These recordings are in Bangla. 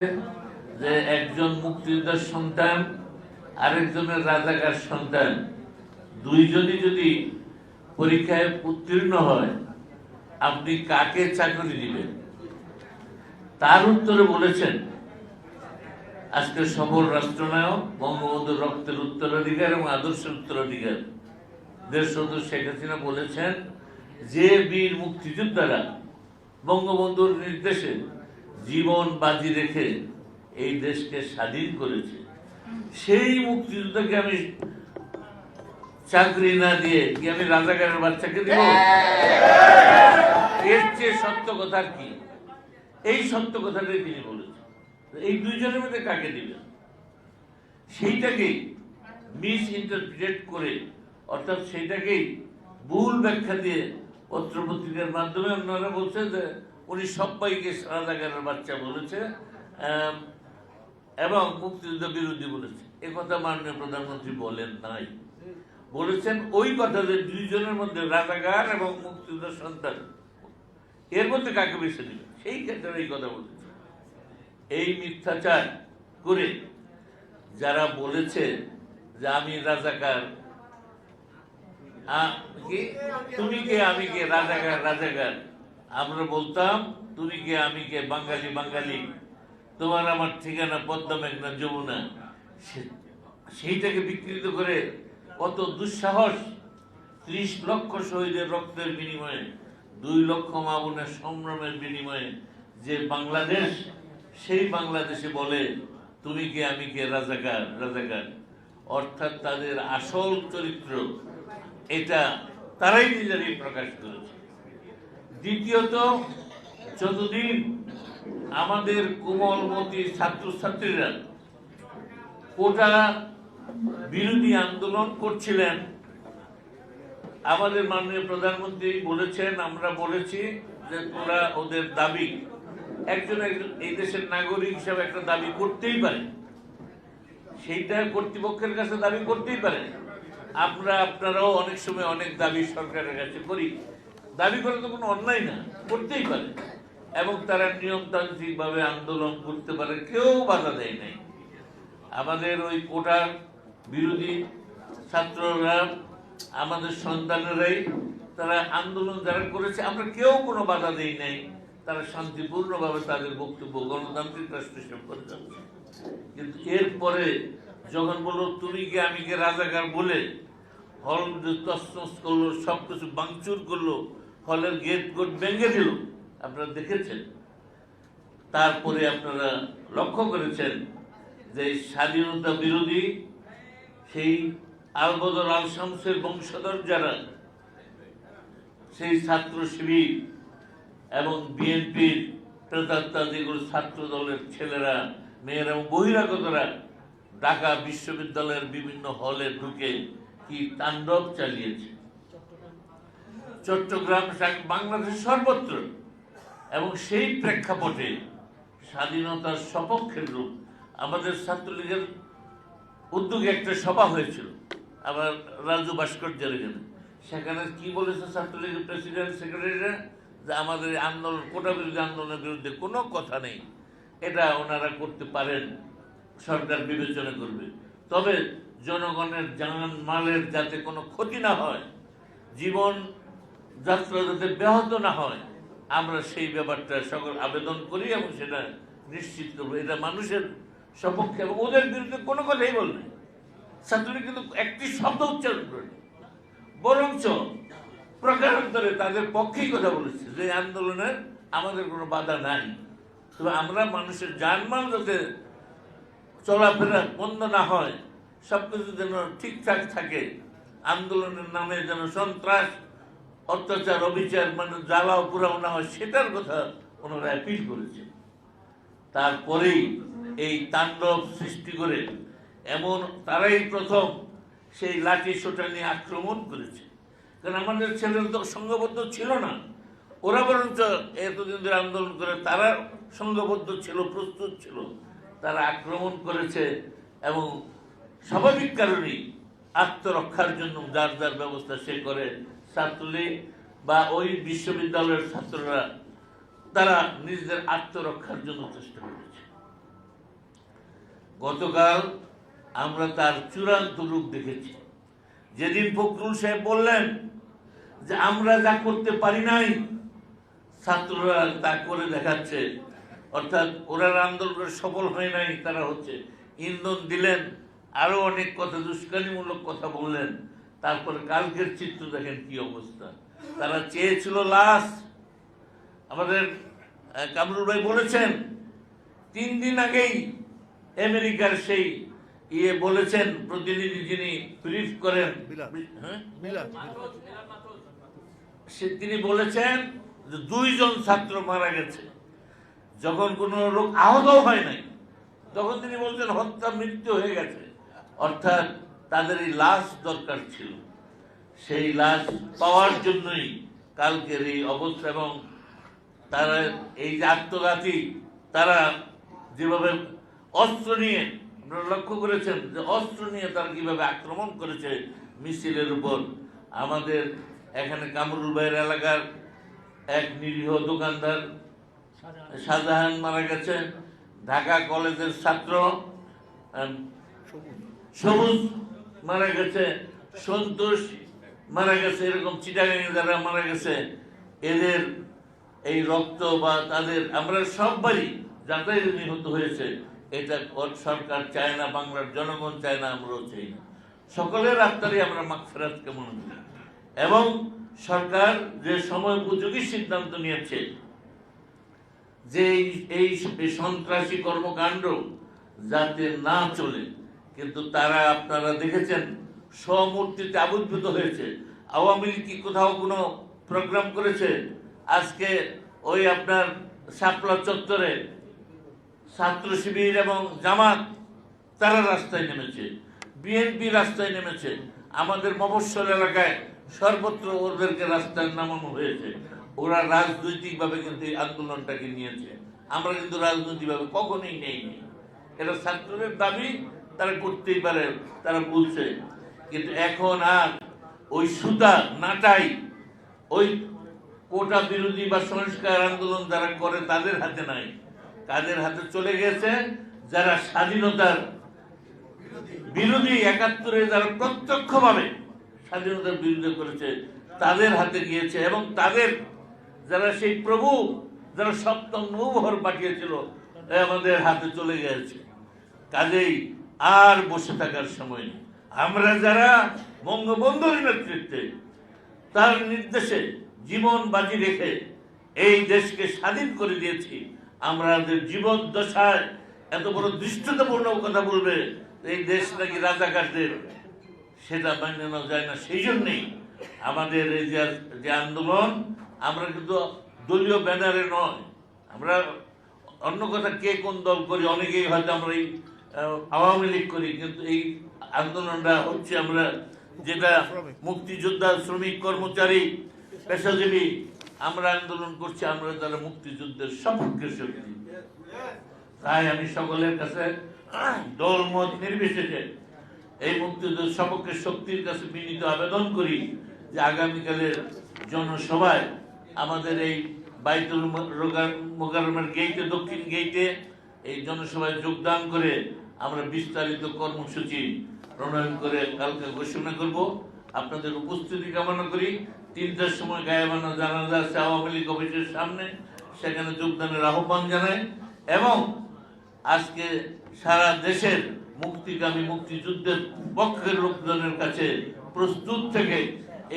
যে একজন মুক্তিযোদ্ধার সন্তান আরেকজনের রাজাকার সন্তান দুইজনই যদি পরীক্ষায় উত্তীর্ণ হয় আপনি কাকে চাকরি দিবেন? তার উত্তরে বলেছেন আজকে সবল রাষ্ট্রনায়ক বঙ্গবন্ধুর রক্তের উত্তরাধিকার এবং আদর্শের উত্তরাধিকার দেশবন্ধু শেখ হাসিনা বলেছেন যে বীর মুক্তিযোদ্ধারা বঙ্গবন্ধুর নির্দেশে জীবন বাজি রেখে এই দেশকে স্বাধীন করেছে সেই মুক্তিযোদ্ধাকে আমি চাকরি না দিয়ে কি আমি রাজাকারের বাচ্চাকে দেব? এর চেয়ে সত্য কথা কি? এই সত্য কথাটাই তিনি বলেছেন। এই দুইজনের মধ্যে কাকে দিবেন সেইটাকেই মিস ইন্টারপ্রিটেট করে, অর্থাৎ সেইটাকেই ভুল ব্যাখ্যা দিয়ে পত্র পত্রিকার মাধ্যমে আপনারা বলছেন যে উনি সবাইকে রাজাকারের বাচ্চা বলেছে এবং মুক্তিযুদ্ধ বিরোধী বলেছে। এ কথা মাননীয় প্রধানমন্ত্রী বলেন নাই। বলেছেন ওই কথা যে দুইজনের মধ্যে রাজাকার এবং মুক্তিযুদ্ধের সন্তান এর মধ্যে কাকে বেছে দিবে সেই ক্ষেত্রে এই কথা বলেছে। এই মিথ্যাচার করে যারা বলেছে যে আমি রাজাকার, তুমি কে আমি কে, রাজাকার রাজাকার, আমরা বলতাম তুমি কে আমি কে, বাঙালি বাঙালি, তোমার আমার ঠিকানা পদ্মা মেঘনা যমুনা। সেইটাকে বিকৃত করে কত দুঃসাহস! ৩০ লক্ষ শহীদের রক্তের বিনিময়ে ২ লক্ষ মা বোনের সংগ্রামের বিনিময়ে যে বাংলাদেশ, সেই বাংলাদেশে বলে তুমি কে আমি কে, রাজাকার রাজাকার। অর্থাৎ তাদের আসল চরিত্র এটা তারাই নিজেরাই প্রকাশ করেছে। দ্বিতীয়ত, যতদিন আমাদের কোমলমতি ছাত্রছাত্রীরা কোটা বিরোধী আন্দোলন করছিলেন, আমাদের মাননীয় প্রধানমন্ত্রী বলেছেন, আমরা বলেছি যে তোরা ওদের দাবি একজন এই দেশের নাগরিক হিসাবে একটা দাবি করতেই পারে, সেইটা কর্তৃপক্ষের কাছে দাবি করতেই পারে। আপনারাও অনেক সময় অনেক দাবি সরকারের কাছে করি, দাবি করা তো কোনো অন্যায় না, করতেই পারে এবং তারা নিয়মতান্ত্রিক ভাবে আন্দোলন করতে পারে, কেউ বাধা দেয় নাই। আমাদের ওই কোটা বিরোধী ছাত্ররা, আমাদের সন্তানেরাই তারা আন্দোলন যারা করেছে, আমরা কেউ কোনো বাধা দেই নাই। তারা শান্তিপূর্ণভাবে তাদের বক্তব্য গণতান্ত্রিক রাষ্ট্র হিসেবে করে যাচ্ছে। কিন্তু এরপরে যখন বললো তুমি কে আমি কে, রাজাকার বলে হল তছনছ করলো, সবকিছু ভাঙচুর করলো, হলের গেট গোট ভেঙে দিল, আপনারা দেখেছেন। তারপরে আপনারা লক্ষ্য করেছেন যে স্বাধীনতা বিরোধী সেই আলবদর আল শামসের বংশধর যারা, সেই ছাত্র শিবির এবং বিএনপির প্রেতাত্মা যেগুলো ছাত্র দলের ছেলেরা মেয়েরা এবং বহিরাগতরা ঢাকা বিশ্ববিদ্যালয়ের বিভিন্ন হলে ঢুকে কি তাণ্ডব চালিয়েছে, চট্টগ্রাম বাংলাদেশ সর্বত্র। এবং সেই প্রেক্ষাপটে স্বাধীনতার সপক্ষের লোক, আমাদের ছাত্রলীগের উদ্যোগে একটা সভা হয়েছিল আবার রাজু ভাস্কর্যের এখানে। সেখানে কি বলেছে ছাত্রলীগের প্রেসিডেন্ট সেক্রেটারিরা, যে আমাদের আন্দোলন, কোটা বিরোধী আন্দোলনের বিরুদ্ধে কোনো কথা নেই, এটা ওনারা করতে পারেন, সরকার বিবেচনা করবে, তবে জনগণের জান মালের যাতে কোনো ক্ষতি না হয়, জীবন যাত্রা যাতে ব্যাহত না হয়, আমরা সেই ব্যাপারটা সকল আবেদন করি এবং সেটা নিশ্চিত করবো। এটা মানুষের সপক্ষে এবং ওদের বিরুদ্ধে কোনো কথাই বলবে। ছাত্রলীগ কিন্তু একটি শব্দ উচ্চারণ করে, বরঞ্চ প্রকারান্তরে তাদের পক্ষেই কথা বলেছে যে আন্দোলনের আমাদের কোনো বাধা নাই, তবে আমরা মানুষের জানমাল যাতে চলাফেরা বন্ধ না হয়, সবকিছু যেন ঠিকঠাক থাকে, আন্দোলনের নামে যেন সন্ত্রাস অত্যাচার অবিচার মানে জ্বালাও পুরাও না হয়, সেটার কথা ওনারা অ্যাপিল করেছে। তারপরেই এই তাণ্ডব সৃষ্টি করে এমন তারাই প্রথম সেই লাঠি সোটা নিয়ে আক্রমণ করেছে। কারণ আমাদের ছেলেরা তো সংঘবদ্ধ ছিল না, ওরা বরঞ্চ এতদিন ধরে আন্দোলন করে তারা সংঘবদ্ধ ছিল, প্রস্তুত ছিল, তারা আক্রমণ করেছে এবং স্বাভাবিক কারণেই আত্মরক্ষার জন্য যার যার ব্যবস্থা সে করে। ছাত্রলীগ বা ওই বিশ্ববিদ্যালয়ের ছাত্ররা তারা নিজেদের আত্মরক্ষার জন্য চেষ্টা করেছে। গতকাল আমরা তার চূড়ান্ত রূপ দেখেছি। যেদিন ফখরুল সাহেব বললেন যে আমরা যা করতে পারি নাই ছাত্ররা তা করে দেখাচ্ছে, অর্থাৎ ওরা আন্দোলন সফল হয় নাই, তারা হচ্ছে ইন্ধন দিলেন, আরো অনেক কথা দুষ্কানিমূলক কথা বললেন। তারপরে কালকের চিত্র দেখেন কি অবস্থা। তারা চেয়েছিল লাশ। আমাদের কামরুল ভাই বলেছেন 3 দিন আগেই আমেরিকার সেই বলেছেন প্রতিনিধি যিনি ব্রিফ করেন, তিনি বলেছেন যে 2 জন ছাত্র মারা গেছে, যখন কোনো লোক আহত হয় নাই তখন তিনি বলছেন হত্যা মৃত্যু হয়ে গেছে। অর্থাৎ তাদের এই লাশ দরকার ছিল, সেই লাশ পাওয়ার জন্যই কালকের এই অবস্থা। এবং তারা এই যে আত্মঘাতী, তারা যেভাবে অস্ত্র নিয়ে, আপনারা লক্ষ্য করেছেন যে অস্ত্র নিয়ে তারা কিভাবে আক্রমণ করেছে মিছিলের উপর। আমাদের এখানে কামরুল ভাইয়ের এলাকার এক নিরীহ দোকানদার শাহজাহান মারা গেছে, ঢাকা কলেজের ছাত্র সবুজ মারা গেছে, সন্তোষ মারা গেছে, এরকম চিটাগাঙে যারা মারা গেছে, এদের এই রক্ত বা তাদের আমরা সবারই যাতায়াত নিহত হয়েছে, এটা সরকার চায় না, বাংলার জনগণ চায় না, আমরাও চাই না। সকলের আত্মারই আমরা মাগফিরাত কামনা করি। এবং সরকার যে সময় উপযোগী সিদ্ধান্ত নিয়েছে যে এই সন্ত্রাসী কর্মকাণ্ড যাতে না চলে, কিন্তু তারা আপনারা দেখেছেন স্বমূর্তিতে আবির্ভূত হয়েছে। আওয়ামী লীগ কি কোথাও কোনো প্রোগ্রাম করেছে? আজকে ওই আপনার শাপলা চত্বরে ছাত্র শিবির এবং জামাত তারা রাস্তায় নেমেছে, বিএনপি রাস্তায় নেমেছে, আমাদের মফস্বল এলাকায় সর্বত্র ওদেরকে রাস্তায় নামানো হয়েছে। ওরা রাজনৈতিকভাবে কিন্তু এই আন্দোলনটাকে নিয়েছে, আমরা কিন্তু রাজনৈতিকভাবে কখনোই নেইনি। এটা ছাত্রদের দাবি, তারা করতেই পারে, তারা বলছে। কিন্তু এখন আর ওই সুতা নাটাই ওই কোটা বিরোধী বা সংস্কার আন্দোলন যারা করে তাদের হাতে নাই, কাদের হাতে চলে গেছে? যারা স্বাধীনতার বিরোধী, 71-এ যারা প্রত্যক্ষভাবে স্বাধীনতার বিরোধী করেছে তাদের হাতে গিয়েছে। এবং তাদের যারা সেই প্রভু, যারা সপ্তম নৌবহর পাঠিয়েছিল, আমাদের হাতে চলে গেছে। কাজেই আর বসে থাকার সময় নেই। আমরা যারা বঙ্গবন্ধুর নেতৃত্বে তার নির্দেশে জীবন বাজি রেখে এই দেশকে স্বাধীন করে দিয়েছি, আমাদের জীবন দশায় এত বড় দৃষ্টতাপূর্ণ কথা বলবে এই দেশ নাকি রাজাকারদের, সেটা মান্য নেওয়া যায় না। সেই জন্যেই আমাদের এই যে আন্দোলন, আমরা কিন্তু দলীয় ব্যানারে নয়, আমরা অন্য কথা কে কোন দল করি, অনেকেই হয়তো আমরা এই আওয়ামী লীগ করি, কিন্তু এই আন্দোলনটা হচ্ছে আমরা যেটা মুক্তিযোদ্ধা, শ্রমিক, কর্মচারী, পেশাজীবী, আমরা আন্দোলন করছি, আমরা যারা মুক্তিযুদ্ধের সপক্ষে শক্তি। তাই আমি সকলের কাছে দল মত নির্বিশেষে এই মুক্তিযুদ্ধের সপক্ষে শক্তির কাছে বিনীত আবেদন করি যে আগামীকালের জনসভায় আমাদের এই বাইতুল মোকাররমের গেইটে, দক্ষিণ গেইটে এই জনসভায় যোগদান করে আমরা বিস্তারিত কর্মসূচি প্রণয়ন করে কালকে ঘোষণা করব। আপনাদের উপস্থিতি কামনা করি। 3টার সময় গায়েবানা জানাজা আছে আওয়ামী লীগ অফিসের সামনে, সেখানে যোগদানের আহ্বান জানাই। এবং আজকে সারা দেশের মুক্তিগামী, মুক্তিযুদ্ধের পক্ষের লোকজনের কাছে প্রস্তুত থেকে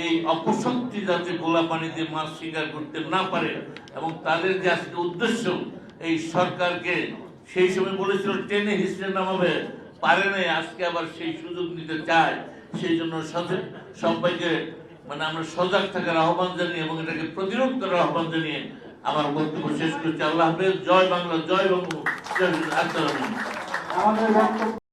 এই অপশক্তি যাতে গোলা পানিতে মাছ শিকার করতে না পারে, এবং তাদের যে আজকে উদ্দেশ্য এই সরকারকে সেই সময় বলেছিল টেনে হিসেবে নামাবে, পারে নাই, আজকে আবার সেই সুযোগ নিতে চায়। সেই জন্য সবাইকে আমরা সজাগ থাকার আহ্বান জানিয়ে এবং এটাকে প্রতিরোধ করার আহ্বান জানিয়ে আমার বক্তব্য শেষ করছি। আল্লাহ হাফেজ। জয় বাংলা, জয় বঙ্গ, জয়। আসসালামু আলাইকুম।